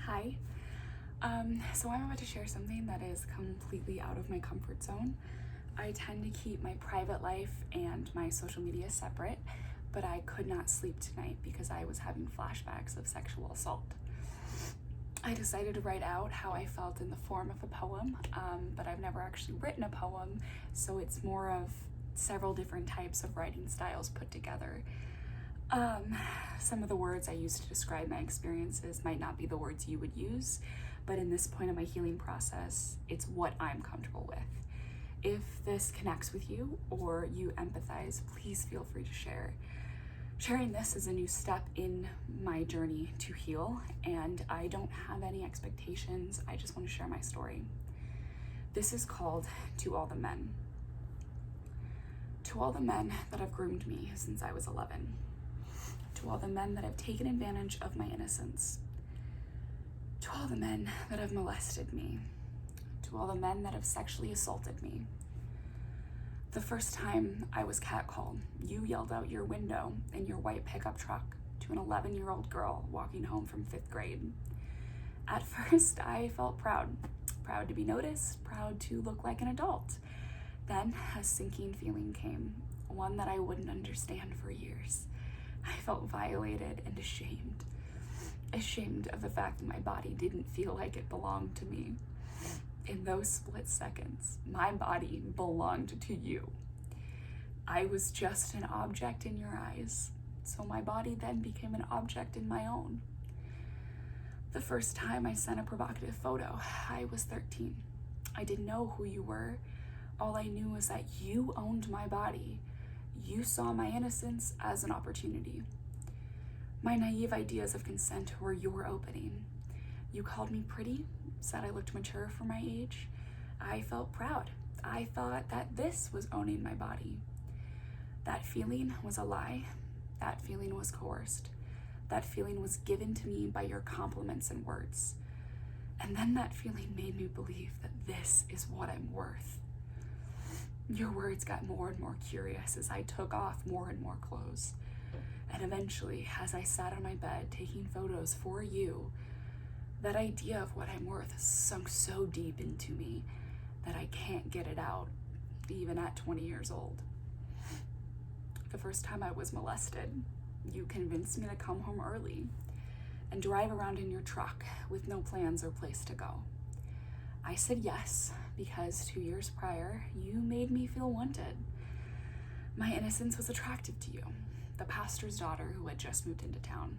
Hi. So I'm about to share something that is completely out of my comfort zone. I tend to keep my private life and my social media separate, but I could not sleep tonight because I was having flashbacks of sexual assault. I decided to write out how I felt in the form of a poem, but I've never actually written a poem, so it's more of several different types of writing styles put together. Some of the words I use to describe my experiences might not be the words you would use, but in this point of my healing process, it's what I'm comfortable with. If this connects with you or you empathize, please feel free to share. Sharing this is a new step in my journey to heal, and I don't have any expectations. I just want to share my story. This is called To All the Men. To all the men that have groomed me since I was 11. To all the men that have taken advantage of my innocence. To all the men that have molested me. To all the men that have sexually assaulted me. The first time I was catcalled, you yelled out your window in your white pickup truck to an 11-year-old girl walking home from 5th grade. At first, I felt proud to be noticed, proud to look like an adult. Then a sinking feeling came, one that I wouldn't understand for years. I felt violated and ashamed of the fact that my body didn't feel like it belonged to me. In those split seconds, my body belonged to you. I was just an object in your eyes, so my body then became an object in my own. The first time I sent a provocative photo, I was 13. I didn't know who you were. All I knew was that you owned my body. You saw my innocence as an opportunity. My naive ideas of consent were your opening. You called me pretty, said I looked mature for my age. I felt proud. I thought that this was owning my body. That feeling was a lie. That feeling was coerced. That feeling was given to me by your compliments and words. And then that feeling made me believe that this is what I'm worth. Your words got more and more curious as I took off more and more clothes. And eventually, as I sat on my bed taking photos for you, that idea of what I'm worth sunk so deep into me that I can't get it out, even at 20 years old. The first time I was molested, you convinced me to come home early and drive around in your truck with no plans or place to go. I said yes, because 2 years prior, you made me feel wanted. My innocence was attractive to you, the pastor's daughter who had just moved into town.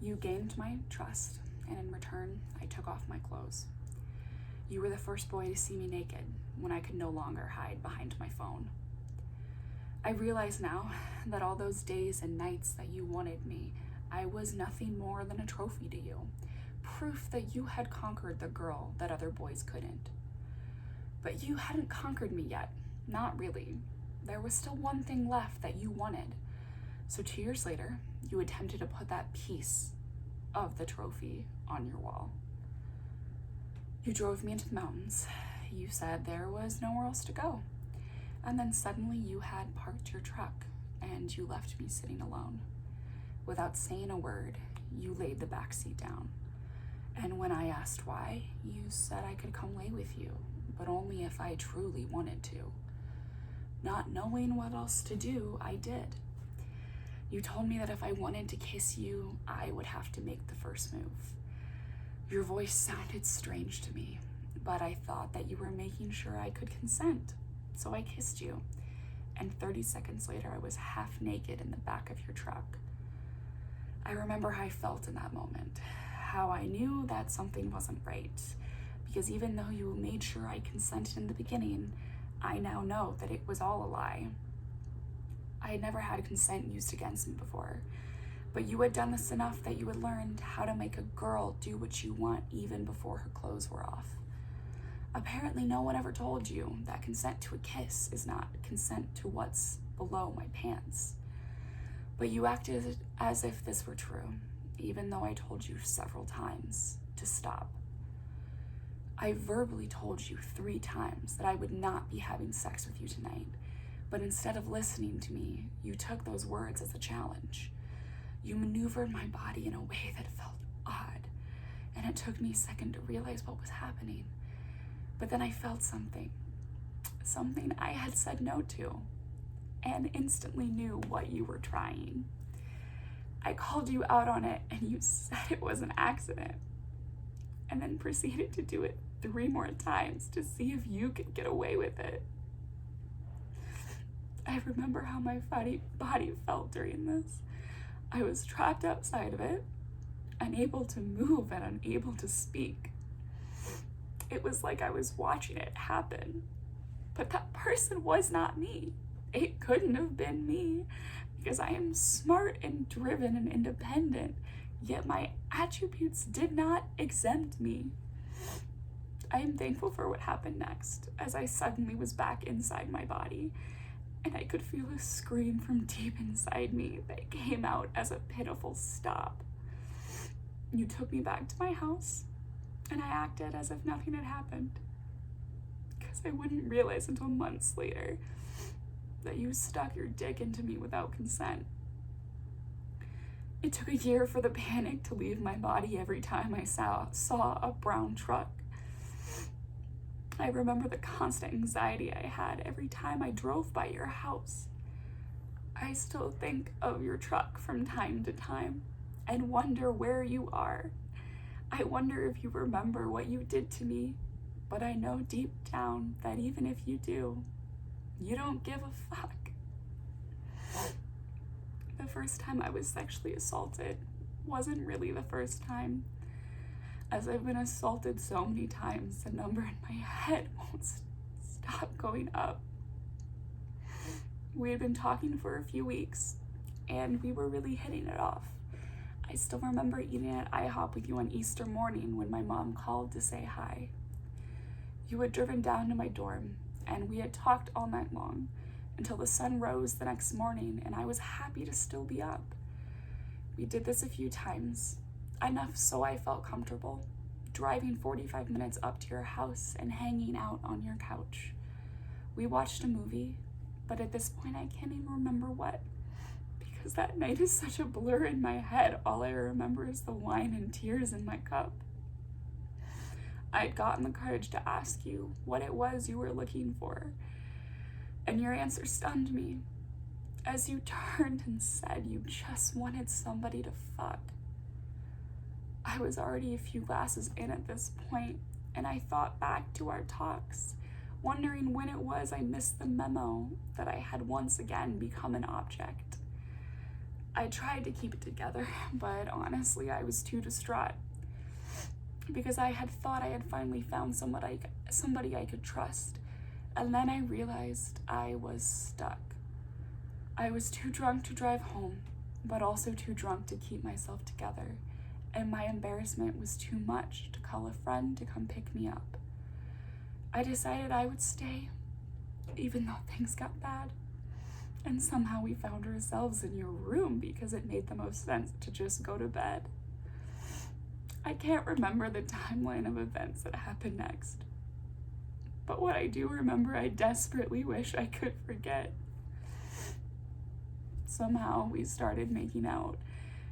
You gained my trust, and in return, I took off my clothes. You were the first boy to see me naked when I could no longer hide behind my phone. I realize now that all those days and nights that you wanted me, I was nothing more than a trophy to you. Proof that you had conquered the girl that other boys couldn't. But you hadn't conquered me yet. Not really. There was still one thing left that you wanted. So 2 years later, you attempted to put that piece of the trophy on your wall. You drove me into the mountains. You said there was nowhere else to go. And then suddenly you had parked your truck and you left me sitting alone. Without saying a word, you laid the back seat down. And when I asked why, you said I could come lay with you, but only if I truly wanted to. Not knowing what else to do, I did. You told me that if I wanted to kiss you, I would have to make the first move. Your voice sounded strange to me, but I thought that you were making sure I could consent, so I kissed you. And 30 seconds later, I was half naked in the back of your truck. I remember how I felt in that moment. How I knew that something wasn't right, because even though you made sure I consented in the beginning, I now know that it was all a lie. I had never had consent used against me before, but you had done this enough that you had learned how to make a girl do what you want even before her clothes were off. Apparently no one ever told you that consent to a kiss is not consent to what's below my pants. But you acted as if this were true, even though I told you several times to stop. I verbally told you 3 times that I would not be having sex with you tonight, but instead of listening to me, you took those words as a challenge. You maneuvered my body in a way that felt odd. it took me a second to realize what was happening. But then I felt something I had said no to, and instantly knew what you were trying. I called you out on it, and you said it was an accident, and then proceeded to do it 3 more times to see if you could get away with it. I remember how my body felt during this. I was trapped outside of it, unable to move and unable to speak. It was like I was watching it happen. But that person was not me. It couldn't have been me, because I am smart and driven and independent, yet my attributes did not exempt me. I am thankful for what happened next, as I suddenly was back inside my body, and I could feel a scream from deep inside me that came out as a pitiful stop. You took me back to my house, and I acted as if nothing had happened, because I wouldn't realize until months later that you stuck your dick into me without consent. It took a year for the panic to leave my body every time I saw a brown truck. I remember the constant anxiety I had every time I drove by your house. I still think of your truck from time to time and wonder where you are. I wonder if you remember what you did to me, but I know deep down that even if you do, you don't give a fuck. The first time I was sexually assaulted wasn't really the first time. As I've been assaulted so many times, the number in my head won't stop going up. We had been talking for a few weeks, and we were really hitting it off. I still remember eating at IHOP with you on Easter morning when my mom called to say hi. You had driven down to my dorm, and we had talked all night long until the sun rose the next morning, and I was happy to still be up. We did this a few times, enough so I felt comfortable, driving 45 minutes up to your house and hanging out on your couch. We watched a movie, but at this point I can't even remember what, because that night is such a blur in my head. All I remember is the wine and tears in my cup. I had gotten the courage to ask you what it was you were looking for, and your answer stunned me, as you turned and said you just wanted somebody to fuck. I was already a few glasses in at this point, and I thought back to our talks, wondering when it was I missed the memo that I had once again become an object. I tried to keep it together, but honestly I was too distraught, because I had thought I had finally found somebody I could trust, and then I realized I was stuck. I was too drunk to drive home, but also too drunk to keep myself together, and my embarrassment was too much to call a friend to come pick me up. I decided I would stay, even though things got bad, and somehow we found ourselves in your room because it made the most sense to just go to bed. I can't remember the timeline of events that happened next, but what I do remember, I desperately wish I could forget. Somehow we started making out,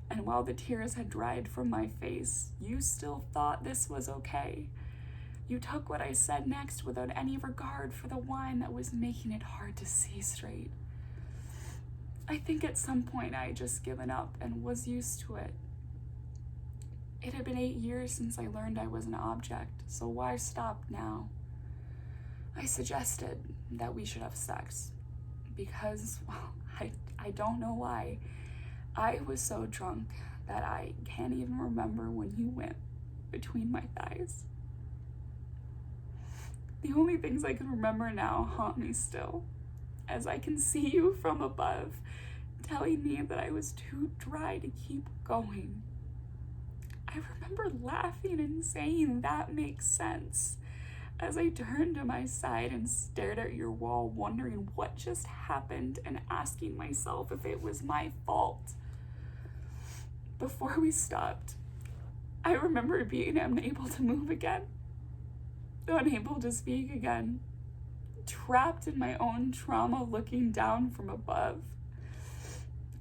and while the tears had dried from my face, you still thought this was okay. You took what I said next without any regard for the wine that was making it hard to see straight. I think at some point I had just given up and was used to it. It had been 8 years since I learned I was an object, so why stop now? I suggested that we should have sex because, well, I don't know why. I was so drunk that I can't even remember when you went between my thighs. The only things I can remember now haunt me still, as I can see you from above telling me that I was too dry to keep going. I remember laughing and saying that makes sense, as I turned to my side and stared at your wall, wondering what just happened and asking myself if it was my fault. Before we stopped, I remember being unable to move again, unable to speak again, trapped in my own trauma, looking down from above.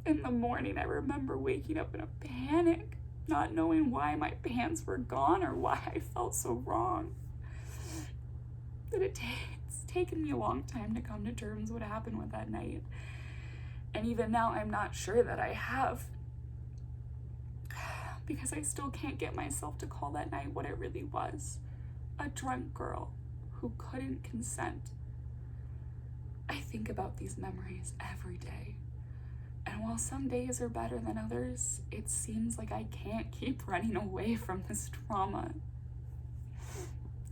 In the morning, I remember waking up in a panic, not knowing why my pants were gone or why I felt so wrong. That it's taken me a long time to come to terms with what happened with that night. And even now, I'm not sure that I have, because I still can't get myself to call that night what it really was. A drunk girl who couldn't consent. I think about these memories every day. And while some days are better than others, it seems like I can't keep running away from this trauma.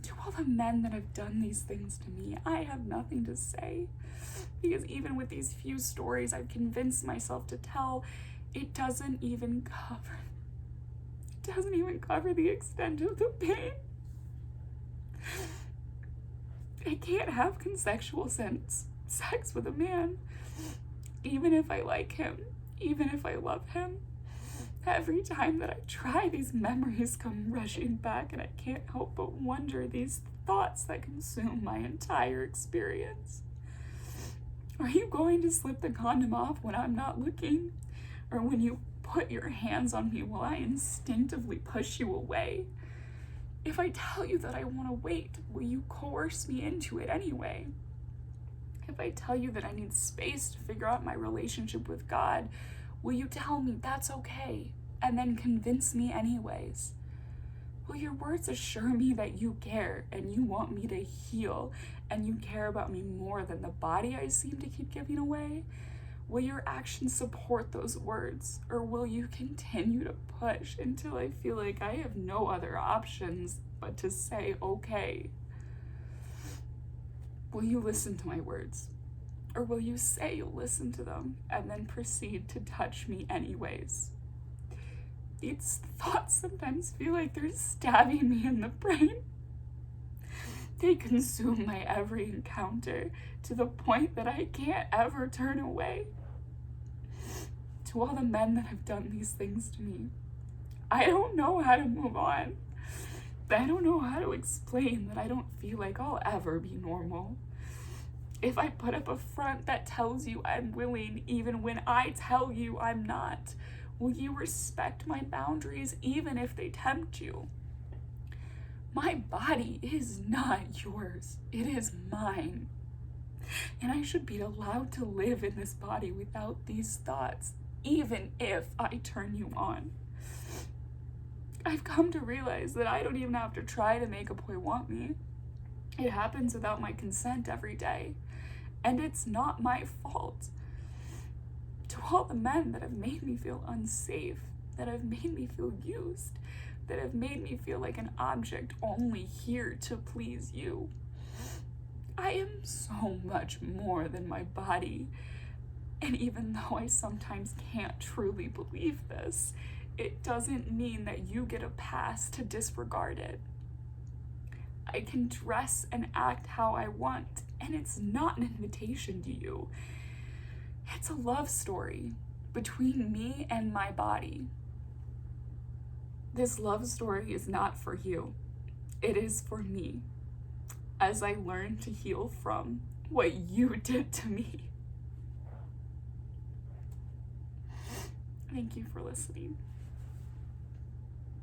To all the men that have done these things to me, I have nothing to say. Because even with these few stories I've convinced myself to tell, it doesn't even cover the extent of the pain. I can't have consensual sex with a man, even if I like him, even if I love him. Every time that I try, these memories come rushing back, and I can't help but wonder these thoughts that consume my entire experience. Are you going to slip the condom off when I'm not looking? Or when you put your hands on me, will I instinctively push you away? If I tell you that I want to wait, will you coerce me into it anyway? If I tell you that I need space to figure out my relationship with God, will you tell me that's okay and then convince me anyways? Will your words assure me that you care and you want me to heal and you care about me more than the body I seem to keep giving away? Will your actions support those words, or will you continue to push until I feel like I have no other options but to say okay? Will you listen to my words, or will you say you'll listen to them and then proceed to touch me anyways? These thoughts sometimes feel like they're stabbing me in the brain. They consume my every encounter to the point that I can't ever turn away. To all the men that have done these things to me, I don't know how to move on. I don't know how to explain that I don't feel like I'll ever be normal. If I put up a front that tells you I'm willing even when I tell you I'm not, will you respect my boundaries even if they tempt you? My body is not yours. It is mine. And I should be allowed to live in this body without these thoughts, even if I turn you on. I've come to realize that I don't even have to try to make a boy want me. It happens without my consent every day. And it's not my fault. To all the men that have made me feel unsafe, that have made me feel used, that have made me feel like an object only here to please you. I am so much more than my body. And even though I sometimes can't truly believe this, it doesn't mean that you get a pass to disregard it. I can dress and act how I want, and it's not an invitation to you. It's a love story between me and my body. This love story is not for you. It is for me, as I learn to heal from what you did to me. Thank you for listening.